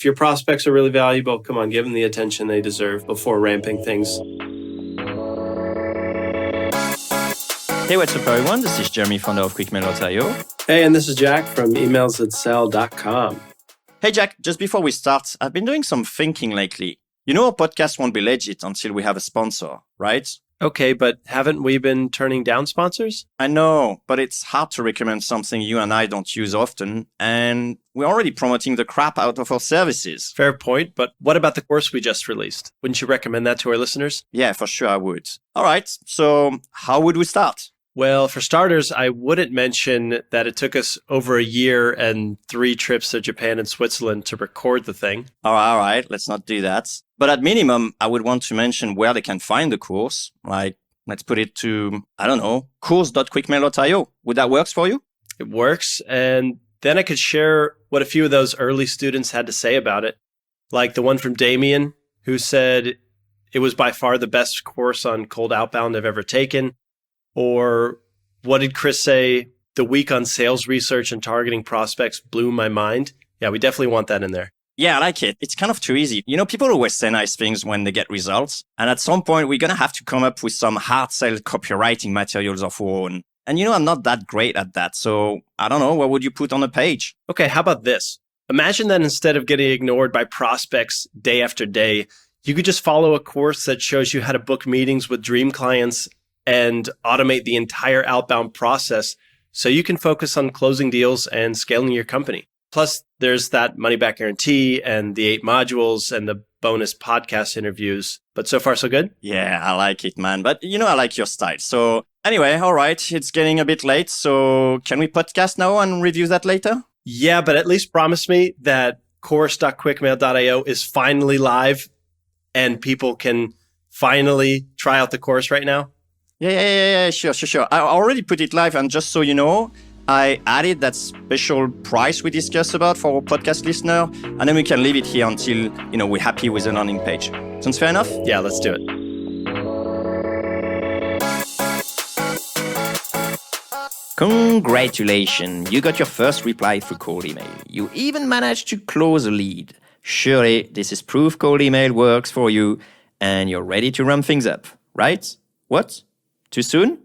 If your prospects are really valuable, come on, give them the attention they deserve before ramping things. Hey, what's up, everyone? This is Jeremy, founder of QuickMail.io. Hey, and this is Jack from emailsthatsell.com. Hey, Jack, just before we start, I've been doing some thinking lately. You know, our podcast won't be legit until we have a sponsor, right? Okay, but haven't we been turning down sponsors? I know, but it's hard to recommend something you and I don't use often, and we're already promoting the crap out of our services. Fair point, but what about the course we just released? Wouldn't you recommend that to our listeners? Yeah, for sure I would. All right, so how would we start? Well, for starters, I wouldn't mention that it took us over a year and 3 trips to Japan and Switzerland to record the thing. All right, let's not do that. But at minimum, I would want to mention where they can find the course. Like, let's put it to, I don't know, course.quickmail.io. Would that work for you? It works. And then I could share what a few of those early students had to say about it. Like the one from Damien, who said it was by far the best course on cold outbound I've ever taken. Or what did Chris say? The week on sales research and targeting prospects blew my mind. Yeah, we definitely want that in there. Yeah, I like it. It's kind of too easy. You know, people always say nice things when they get results. And at some point, we're going to have to come up with some hard sell copywriting materials of our own. And you know, I'm not that great at that. So I don't know. What would you put on a page? Okay, how about this? Imagine that instead of getting ignored by prospects day after day, you could just follow a course that shows you how to book meetings with dream clients and automate the entire outbound process so you can focus on closing deals and scaling your company. Plus, there's that money back guarantee and the 8 modules and the bonus podcast interviews. But so far, so good? Yeah, I like it, man. But you know, I like your style. So anyway, all right, it's getting a bit late. So can we podcast now and review that later? Yeah, but at least promise me that course.quickmail.io is finally live and people can finally try out the course right now. Yeah, sure. I already put it live, and just so you know, I added that special price we discussed about for our podcast listener, and then we can leave it here until, you know, we're happy with the landing page. Sounds fair enough? Yeah, let's do it. Congratulations, you got your first reply through cold email. You even managed to close a lead. Surely this is proof cold email works for you, and you're ready to ramp things up, right? What? Too soon?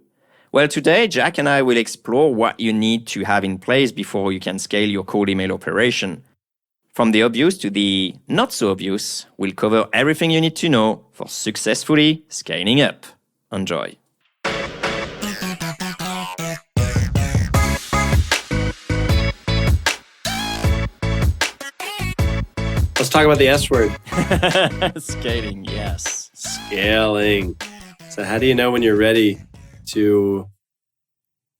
Well, today, Jack and I will explore what you need to have in place before you can scale your cold email operation. From the obvious to the not so obvious, we'll cover everything you need to know for successfully scaling up. Enjoy. Let's talk about the S word. Scaling, yes. Scaling. So how do you know when you're ready to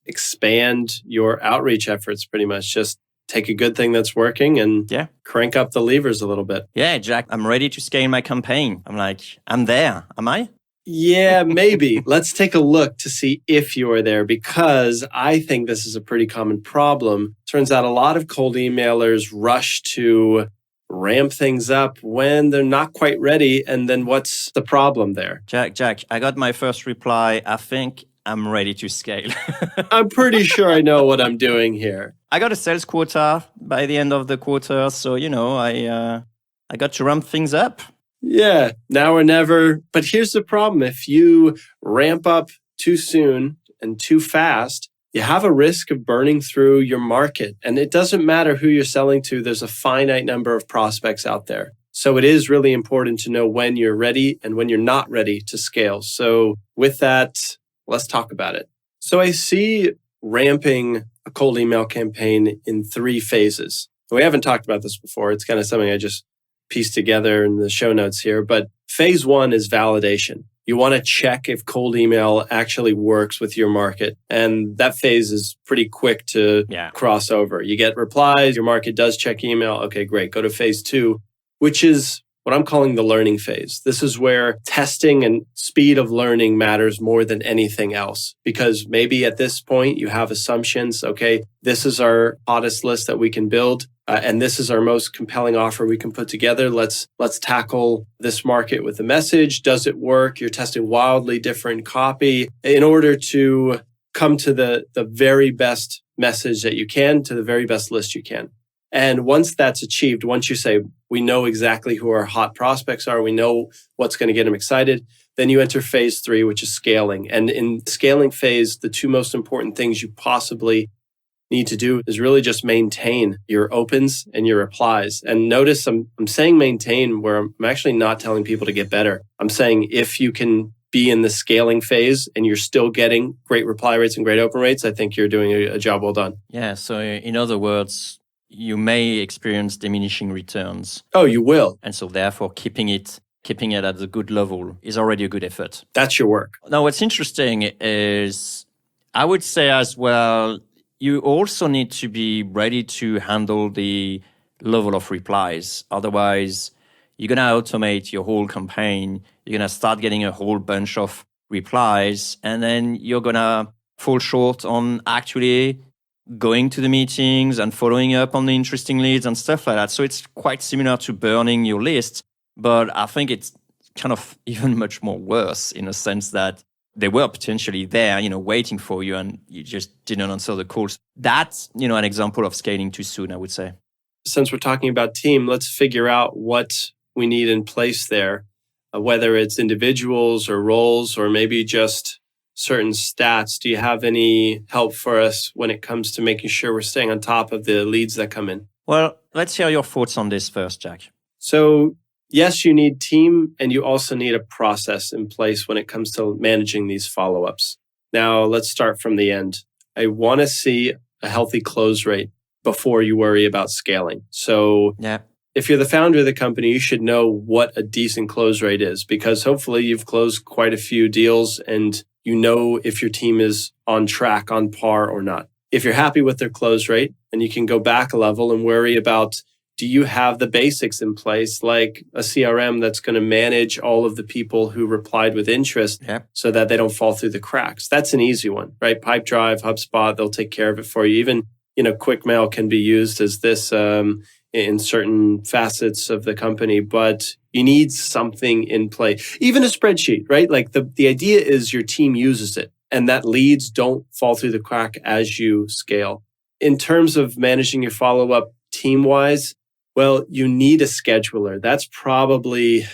expand your outreach efforts pretty much? Just take a good thing that's working and crank up the levers a little bit. Yeah, Jack, I'm ready to scale my campaign. I'm there. Am I? Yeah, maybe. Let's take a look to see if you're there, because I think this is a pretty common problem. Turns out a lot of cold emailers rush to ramp things up when they're not quite ready. And then what's the problem there? Jack, I got my first reply. I think I'm ready to scale. I'm pretty sure I know what I'm doing here. I got a sales quota by the end of the quarter. So, you know, I got to ramp things up. Yeah, now or never. But here's the problem. If you ramp up too soon and too fast, you have a risk of burning through your market. And it doesn't matter who you're selling to. There's a finite number of prospects out there. So it is really important to know when you're ready and when you're not ready to scale. So with that, let's talk about it. So I see ramping a cold email campaign in 3 phases. We haven't talked about this before. It's kind of something I just pieced together in the show notes here. But phase 1 is validation. You want to check if cold email actually works with your market. And that phase is pretty quick to cross over. You get replies, your market does check email. Okay, great. Go to phase 2, which is what I'm calling the learning phase. This is where testing and speed of learning matters more than anything else. Because maybe at this point you have assumptions. Okay, this is our hottest list that we can build. And this is our most compelling offer we can put together. Let's tackle this market with a message. Does it work? You're testing wildly different copy in order to come to the very best message that you can, to the very best list you can. And once that's achieved, once you say, we know exactly who our hot prospects are. We know what's going to get them excited. Then you enter phase 3, which is scaling. And in scaling phase, the two most important things you possibly need to do is really just maintain your opens and your replies. And notice I'm saying maintain where I'm actually not telling people to get better. I'm saying if you can be in the scaling phase and you're still getting great reply rates and great open rates, I think you're doing a job well done. Yeah. So in other words, you may experience diminishing returns. Oh, you will. And so therefore keeping it at the good level is already a good effort. That's your work. Now, what's interesting is I would say as well, you also need to be ready to handle the level of replies. Otherwise, you're going to automate your whole campaign. You're going to start getting a whole bunch of replies, and then you're going to fall short on actually going to the meetings and following up on the interesting leads and stuff like that. So it's quite similar to burning your list, but I think it's kind of even much more worse in a sense that they were potentially there, waiting for you, and you just didn't answer the calls. That's, an example of scaling too soon, I would say. Since we're talking about team, let's figure out what we need in place there, whether it's individuals or roles or maybe just certain stats. Do you have any help for us when it comes to making sure we're staying on top of the leads that come in? Well, let's hear your thoughts on this first, Jack. So, yes, you need team, and you also need a process in place when it comes to managing these follow-ups. Now, let's start from the end. I want to see a healthy close rate before you worry about scaling. So if you're the founder of the company, you should know what a decent close rate is, because hopefully you've closed quite a few deals and you know if your team is on track, on par or not. If you're happy with their close rate, then you can go back a level and worry about, do you have the basics in place, like a CRM that's going to manage all of the people who replied with interest so that they don't fall through the cracks? That's an easy one, right? Pipedrive, HubSpot, they'll take care of it for you. Even, QuickMail can be used as this in certain facets of the company, but you need something in place. Even a spreadsheet, right? Like the idea is your team uses it and that leads don't fall through the crack as you scale. In terms of managing your follow-up team-wise, well, you need a scheduler. That's probably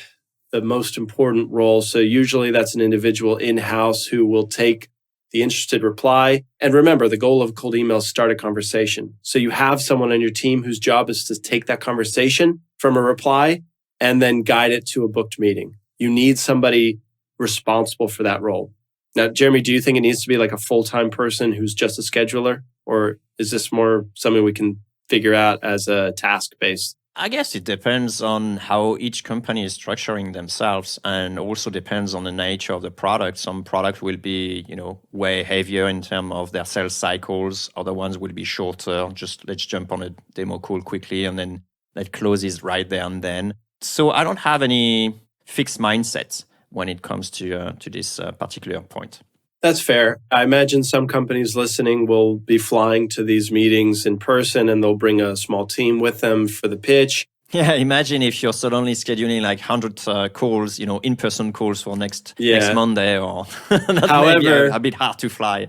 the most important role. So usually that's an individual in-house who will take the interested reply. And remember, the goal of cold email is start a conversation. So you have someone on your team whose job is to take that conversation from a reply and then guide it to a booked meeting. You need somebody responsible for that role. Now, Jeremy, do you think it needs to be like a full-time person who's just a scheduler? Or is this more something we can figure out as a task-based? I guess it depends on how each company is structuring themselves, and also depends on the nature of the product. Some product will be, way heavier in terms of their sales cycles. Other ones will be shorter. Just let's jump on a demo call quickly and then that closes right there and then. So I don't have any fixed mindset when it comes to this particular point. That's fair. I imagine some companies listening will be flying to these meetings in person and they'll bring a small team with them for the pitch. Yeah, imagine if you're suddenly scheduling like 100 calls, in-person calls for next Monday, or that may be a bit hard to fly.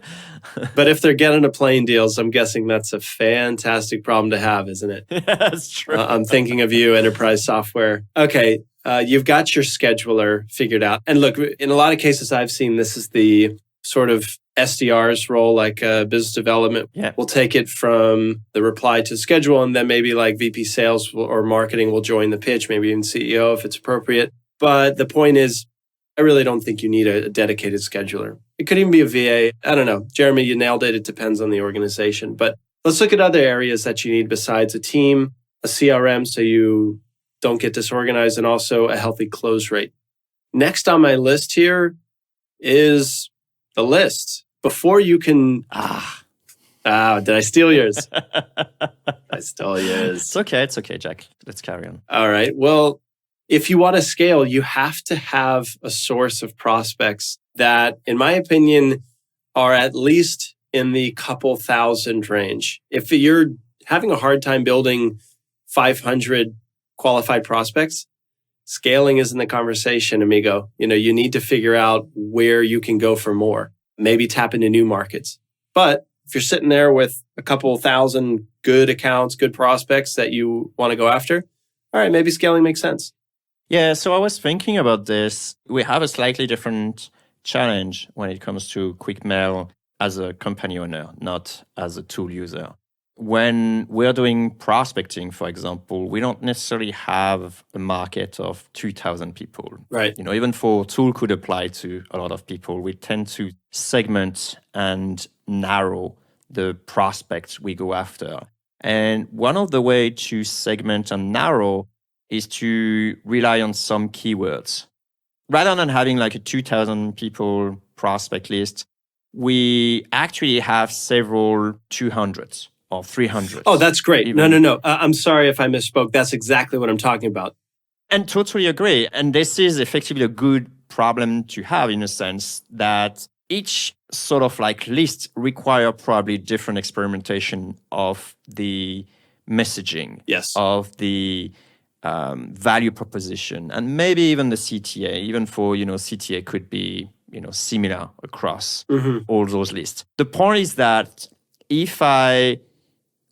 But if they're getting a plane deals, I'm guessing that's a fantastic problem to have, isn't it? Yeah, that's true. I'm thinking of you, enterprise software. Okay, you've got your scheduler figured out. And look, in a lot of cases I've seen, this is the sort of SDR's role, like business development. We'll take it from the reply to schedule, and then maybe like VP sales or marketing will join the pitch, maybe even CEO if it's appropriate. But the point is, I really don't think you need a dedicated scheduler. It could even be a VA. I don't know. Jeremy, you nailed it. It depends on the organization. But let's look at other areas that you need besides a team, a CRM, so you don't get disorganized, and also a healthy close rate. Next on my list here is the list. Before you can... did I steal yours? I stole yours. It's okay, Jack. Let's carry on. All right. Well, if you want to scale, you have to have a source of prospects that, in my opinion, are at least in the couple thousand range. If you're having a hard time building 500 qualified prospects, scaling isn't the conversation, amigo. You need to figure out where you can go for more, maybe tap into new markets. But if you're sitting there with a couple thousand good accounts, good prospects that you want to go after, all right, maybe scaling makes sense. Yeah, so I was thinking about this. We have a slightly different challenge when it comes to quick mail as a company owner, not as a tool user. When we're doing prospecting, for example, we don't necessarily have a market of 2,000 people. Right. Even for tool could apply to a lot of people. We tend to segment and narrow the prospects we go after. And one of the way to segment and narrow is to rely on some keywords. Rather than having like a 2,000 people prospect list, we actually have several 200s or 300s. Oh, that's great. No. I'm sorry if I misspoke. That's exactly what I'm talking about. And totally agree. And this is effectively a good problem to have in a sense that each sort of like list require probably different experimentation of the messaging, yes, of the value proposition, and maybe even the CTA. Even for, CTA could be, similar across all those lists. The point is that if I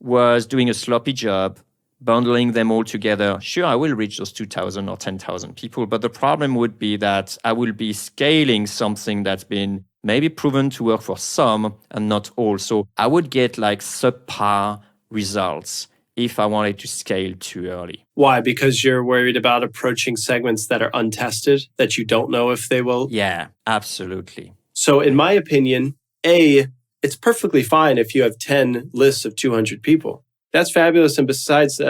was doing a sloppy job, bundling them all together, sure, I will reach those 2,000 or 10,000 people. But the problem would be that I will be scaling something that's been maybe proven to work for some and not all. So I would get like subpar results if I wanted to scale too early. Why? Because you're worried about approaching segments that are untested, that you don't know if they will? Yeah, absolutely. So in my opinion, it's perfectly fine if you have 10 lists of 200 people. That's fabulous. And besides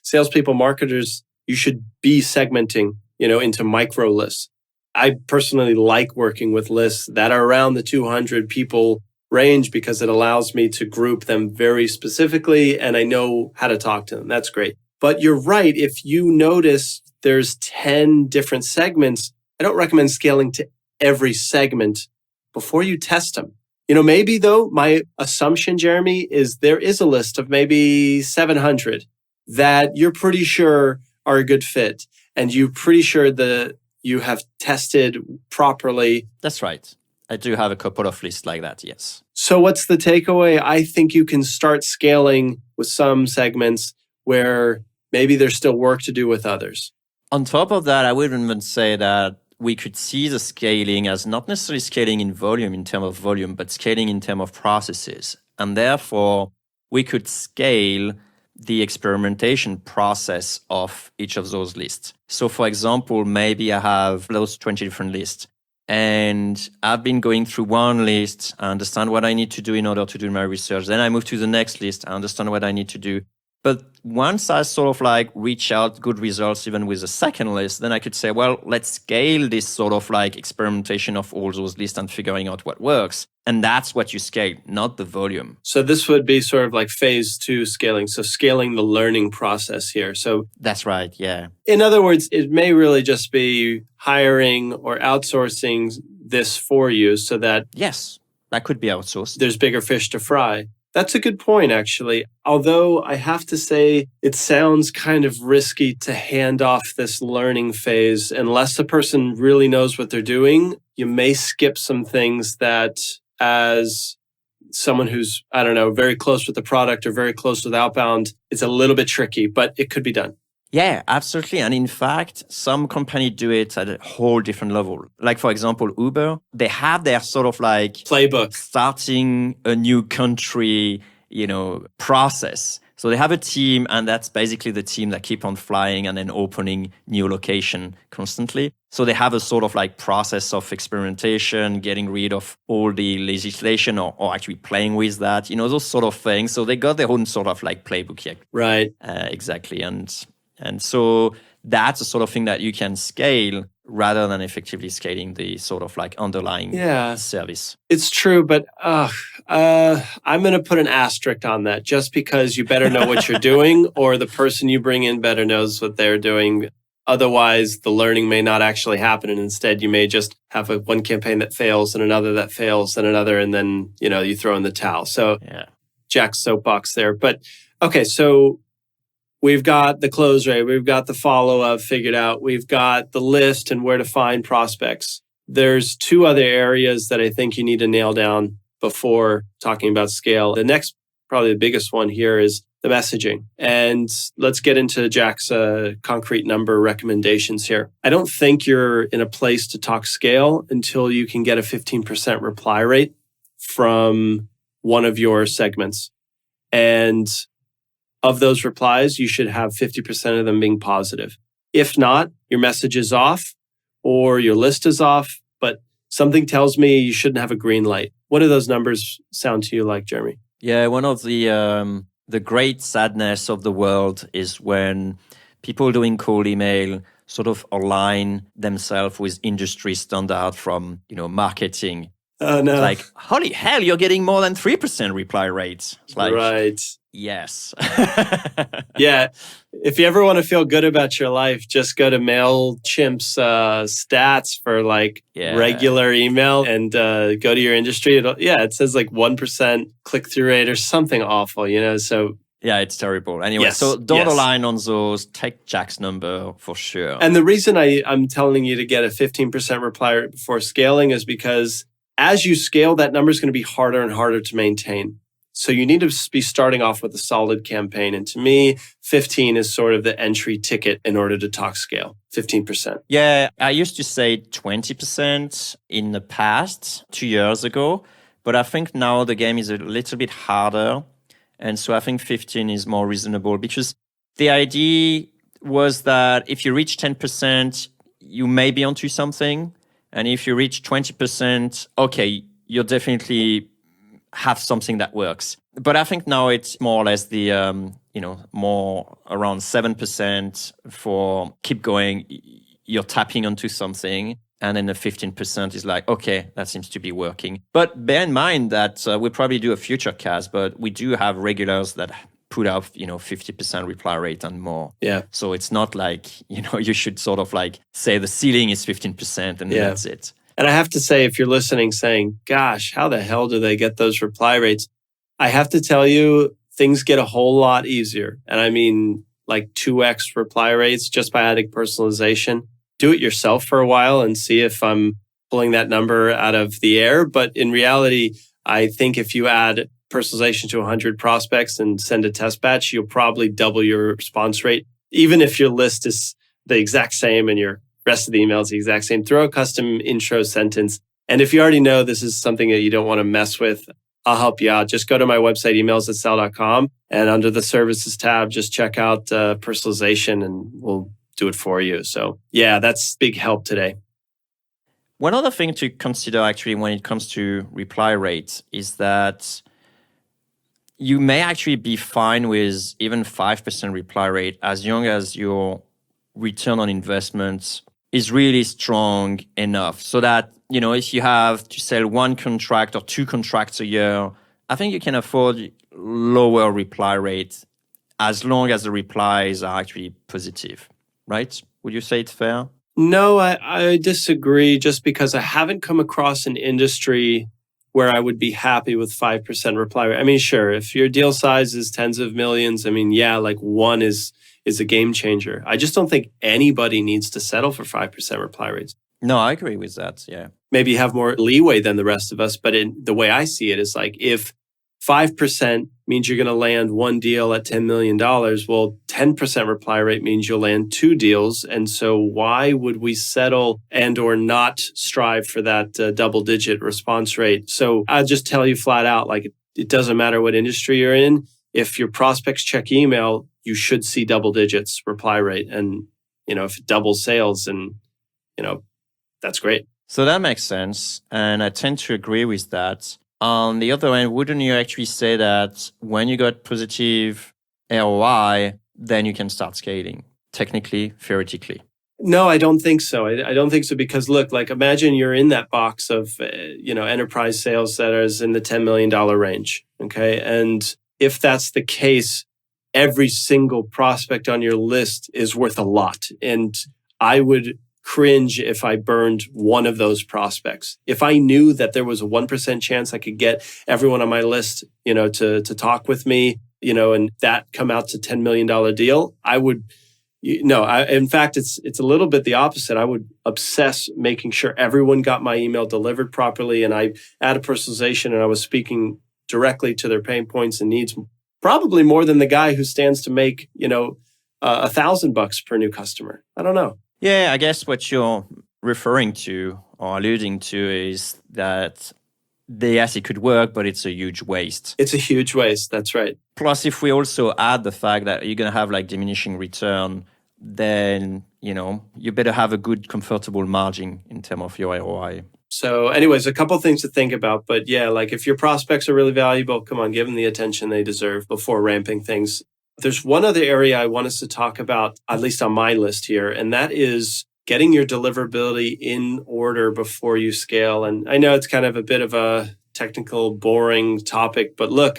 salespeople, marketers, you should be segmenting, into micro lists. I personally like working with lists that are around the 200 people range because it allows me to group them very specifically and I know how to talk to them. That's great. But you're right. If you notice there's 10 different segments, I don't recommend scaling to every segment before you test them. Maybe though, my assumption, Jeremy, is there is a list of maybe 700 that you're pretty sure are a good fit and you're pretty sure that you have tested properly. That's right. I do have a couple of lists like that, yes. So what's the takeaway? I think you can start scaling with some segments where maybe there's still work to do with others. On top of that, I would even say that we could see the scaling as not necessarily scaling in volume in terms of volume, but scaling in terms of processes. And therefore, we could scale the experimentation process of each of those lists. So for example, maybe I have those 20 different lists. And I've been going through one list, I understand what I need to do in order to do my research. Then I move to the next list, I understand what I need to do. But once I sort of like reach out good results even with the second list, then I could say, well, let's scale this sort of like experimentation of all those lists and figuring out what works. And that's what you scale, not the volume. So this would be sort of like phase 2 scaling. So scaling the learning process here. So that's right, yeah. In other words, it may really just be hiring or outsourcing this for you so that... Yes, that could be outsourced. There's bigger fish to fry. That's a good point, actually. Although I have to say, it sounds kind of risky to hand off this learning phase. Unless the person really knows what they're doing, you may skip some things that as someone who's, very close with the product or very close with outbound, it's a little bit tricky, but it could be done. Yeah, absolutely. And in fact, some companies do it at a whole different level. Like, for example, Uber, they have their sort of like playbook, starting a new country, process. So they have a team, and that's basically the team that keep on flying and then opening new location constantly. So they have a sort of like process of experimentation, getting rid of all the legislation or actually playing with that, those sort of things. So they got their own sort of like playbook here. Right. Exactly. And so that's the sort of thing that you can scale rather than effectively scaling the sort of like underlying service. It's true, but I'm going to put an asterisk on that just because you better know what you're doing or the person you bring in better knows what they're doing. Otherwise, the learning may not actually happen. And instead, you may just have one campaign that fails and another that fails and another. And then, you throw in the towel. So Jack's soapbox there. But okay, so we've got the close rate. We've got the follow-up figured out. We've got the list and where to find prospects. There's 2 other areas that I think you need to nail down before talking about scale. The next, probably the biggest one here is the messaging. And let's get into Jack's concrete number recommendations here. I don't think you're in a place to talk scale until you can get a 15% reply rate from one of your segments. And of those replies, you should have 50% of them being positive. If not, your message is off or your list is off, but something tells me you shouldn't have a green light. What do those numbers sound to you like, Jeremy? Yeah, one of the great sadness of the world is when people doing cold email sort of align themselves with industry standard from, marketing. Oh, no. It's like, holy hell, you're getting more than 3% reply rates. It's like, right. Yes. Yeah. If you ever want to feel good about your life, just go to MailChimp's stats for regular email and go to your industry. It says 1% click-through rate or something awful, So yeah, it's terrible. Anyway, yes, so don't align on those. Take Jack's number for sure. And the reason I'm telling you to get a 15% reply rate before scaling is because as you scale, that number is going to be harder and harder to maintain. So you need to be starting off with a solid campaign. And to me, 15 is sort of the entry ticket in order to talk scale, 15%. Yeah, I used to say 20% in the past, 2 years ago. But I think now the game is a little bit harder. And so I think 15 is more reasonable because the idea was that if you reach 10%, you may be onto something. And if you reach 20%, okay, you're definitely have something that works. But I think now it's more or less the, more around 7% for keep going. You're tapping onto something. And then the 15% is like, okay, that seems to be working. But bear in mind that we'll probably do a future cast, but we do have regulars that put out, 50% reply rate and more. Yeah. So it's not like, you should sort of say the ceiling is 15% and that's it. And I have to say, if you're listening saying, gosh, how the hell do they get those reply rates? I have to tell you, things get a whole lot easier. And I mean, 2x reply rates just by adding personalization. Do it yourself for a while and see if I'm pulling that number out of the air. But in reality, I think if you add personalization to 100 prospects and send a test batch, you'll probably double your response rate. Even if your list is the exact same and your rest of the email is the exact same, throw a custom intro sentence. And if you already know this is something that you don't want to mess with, I'll help you out. Just go to my website, emails@sell.com, and under the services tab, just check out personalization and we'll do it for you. So yeah, that's big help today. One other thing to consider actually when it comes to reply rates is that you may actually be fine with even 5% reply rate as long as your return on investment is really strong enough so that, if you have to sell one contract or 2 contracts a year, I think you can afford lower reply rates as long as the replies are actually positive, right? Would you say it's fair? No, I disagree just because I haven't come across an industry where I would be happy with 5% reply rate. I mean, sure, if your deal size is tens of millions, I mean, one is a game changer. I just don't think anybody needs to settle for 5% reply rates. No, I agree with that, yeah. Maybe you have more leeway than the rest of us, but the way I see it is if 5% means you're going to land one deal at $10 million, well, 10% reply rate means you'll land 2 deals. And so why would we settle and or not strive for that double-digit response rate? So I'll just tell you flat out, it doesn't matter what industry you're in. If your prospects check email, you should see double digits reply rate. And, if it doubles sales, and, that's great. So that makes sense. And I tend to agree with that. On the other hand, wouldn't you actually say that when you got positive ROI, then you can start scaling, technically, theoretically? No, I don't think so. I don't think so because look, imagine you're in that box of, enterprise sales that is in the $10 million range. Okay. And if that's the case, every single prospect on your list is worth a lot. And I would cringe if I burned one of those prospects. If I knew that there was a 1% chance I could get everyone on my list, to talk with me, and that come out to $10 million deal, I would, in fact, it's a little bit the opposite. I would obsess making sure everyone got my email delivered properly. And I added personalization and I was speaking directly to their pain points and needs probably more than the guy who stands to make, $1,000 per new customer. I don't know. Yeah, I guess what you're referring to or alluding to is that yes, it could work, but it's a huge waste. It's a huge waste. That's right. Plus, if we also add the fact that you're going to have like diminishing return, then, you better have a good, comfortable margin in terms of your ROI. So anyways, a couple things to think about. But yeah, like if your prospects are really valuable, come on, give them the attention they deserve before ramping things. There's one other area I want us to talk about, at least on my list here, and that is getting your deliverability in order before you scale. And I know it's kind of a bit of a technical, boring topic, but look,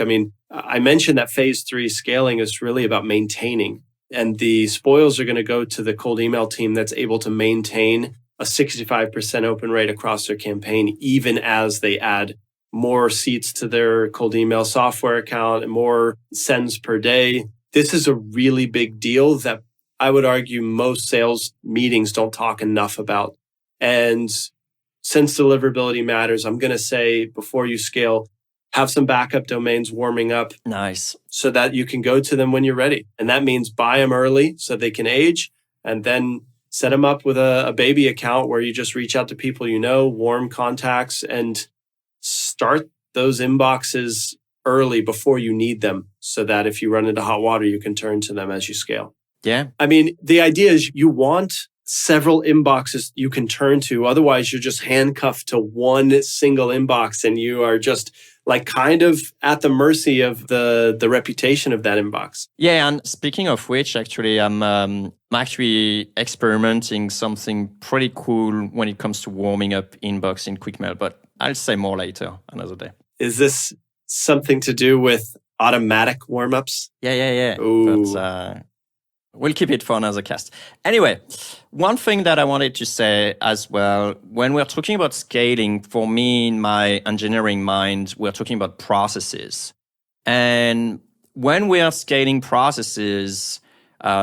I mentioned that phase 3 scaling is really about maintaining, and the spoils are going to go to the cold email team that's able to maintain a 65% open rate across their campaign, even as they add more seats to their cold email software account and more sends per day. This is a really big deal that I would argue most sales meetings don't talk enough about. And since deliverability matters, I'm going to say before you scale, have some backup domains warming up. Nice. So that you can go to them when you're ready. And that means buy them early so they can age, and then set them up with a baby account where you just reach out to people warm contacts, and start those inboxes early before you need them so that if you run into hot water, you can turn to them as you scale. Yeah. The idea is you want several inboxes you can turn to. Otherwise, you're just handcuffed to one single inbox, and you are just like kind of at the mercy of the reputation of that inbox. Yeah, and speaking of which, actually, I'm actually experimenting something pretty cool when it comes to warming up inbox in QuickMail, but I'll say more later, another day. Is this something to do with automatic warm-ups? Yeah. Ooh. But we'll keep it for another cast. Anyway, one thing that I wanted to say as well, when we're talking about scaling, for me, in my engineering mind, we're talking about processes. And when we are scaling processes,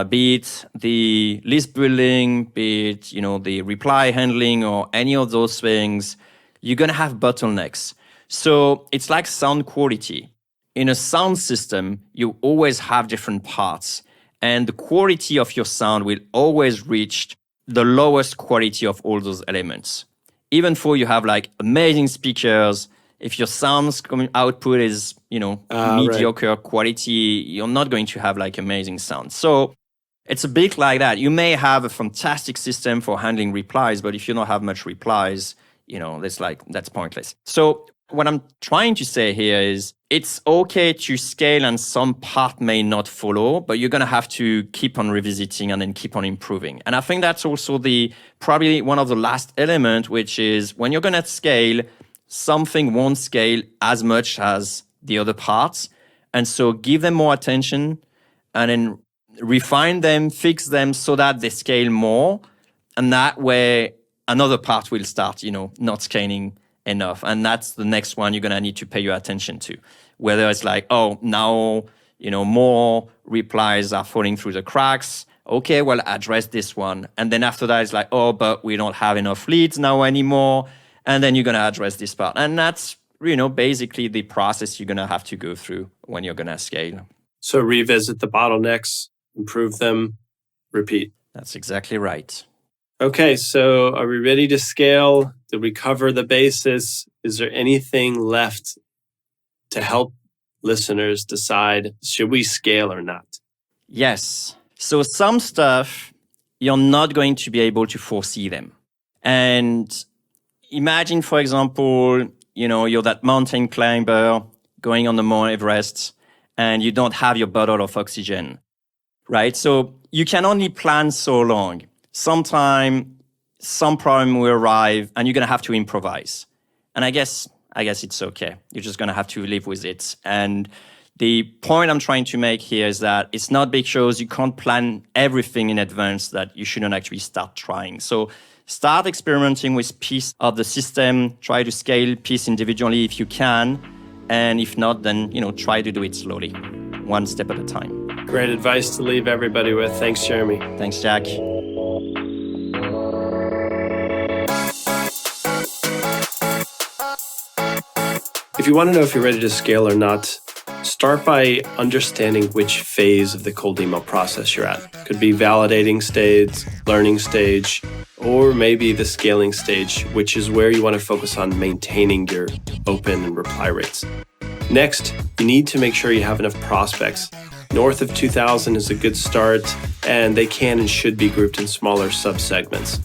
be it the list building, be it, the reply handling or any of those things, you're going to have bottlenecks. So it's like sound quality. In a sound system, you always have different parts. And the quality of your sound will always reach the lowest quality of all those elements. Even though you have like amazing speakers, if your sound output is, mediocre quality, you're not going to have like amazing sound. So it's a bit like that. You may have a fantastic system for handling replies, but if you don't have much replies, that's pointless. So what I'm trying to say here is it's okay to scale and some part may not follow, but you're going to have to keep on revisiting and then keep on improving. And I think that's also probably one of the last elements, which is when you're going to scale, something won't scale as much as the other parts. And so give them more attention and then refine them, fix them so that they scale more. And that way another part will start, not scaling enough. And that's the next one you're going to need to pay your attention to. Whether it's like, now, more replies are falling through the cracks. Okay, well, address this one. And then after that, it's like, but we don't have enough leads now anymore. And then you're going to address this part. And that's, basically the process you're going to have to go through when you're going to scale. So revisit the bottlenecks, improve them, repeat. That's exactly right. Okay, so are we ready to scale? Did we cover the basis? Is there anything left to help listeners decide, should we scale or not? Yes. So some stuff, you're not going to be able to foresee them. And imagine, for example, you're that mountain climber going on the Mount Everest and you don't have your bottle of oxygen, right? So you can only plan so long. Sometime some problem will arrive and you're going to have to improvise. And I guess it's okay. You're just going to have to live with it. And the point I'm trying to make here is that it's not because you can't plan everything in advance that you shouldn't actually start trying. So start experimenting with piece of the system. Try to scale piece individually if you can. And if not, then, try to do it slowly, one step at a time. Great advice to leave everybody with. Thanks, Jeremy. Thanks, Jack. If you want to know if you're ready to scale or not, Start by understanding which phase of the cold email process you're at. Could be validating stage, learning stage, or maybe the scaling stage, which is where you want to focus on maintaining your open and reply rates. Next, you need to make sure you have enough prospects. North of 2,000 is a good start, and they can and should be grouped in smaller subsegments.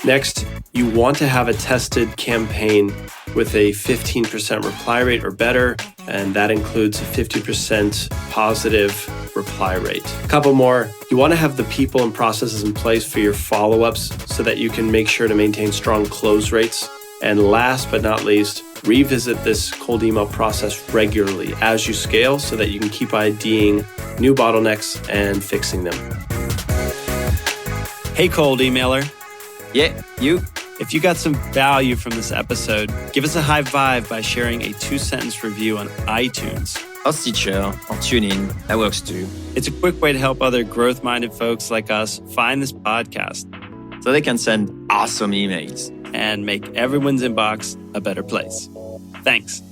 Next, you want to have a tested campaign with a 15% reply rate or better, and that includes a 50% positive reply rate. A couple more, you want to have the people and processes in place for your follow-ups so that you can make sure to maintain strong close rates. And last but not least, revisit this cold email process regularly as you scale so that you can keep IDing new bottlenecks and fixing them. Hey, cold emailer. Yeah, you. If you got some value from this episode, give us a high vibe by sharing a 2-sentence review on iTunes. Or Stitcher, or TuneIn, that works too. It's a quick way to help other growth-minded folks like us find this podcast So they can send awesome emails. and make everyone's inbox a better place. Thanks.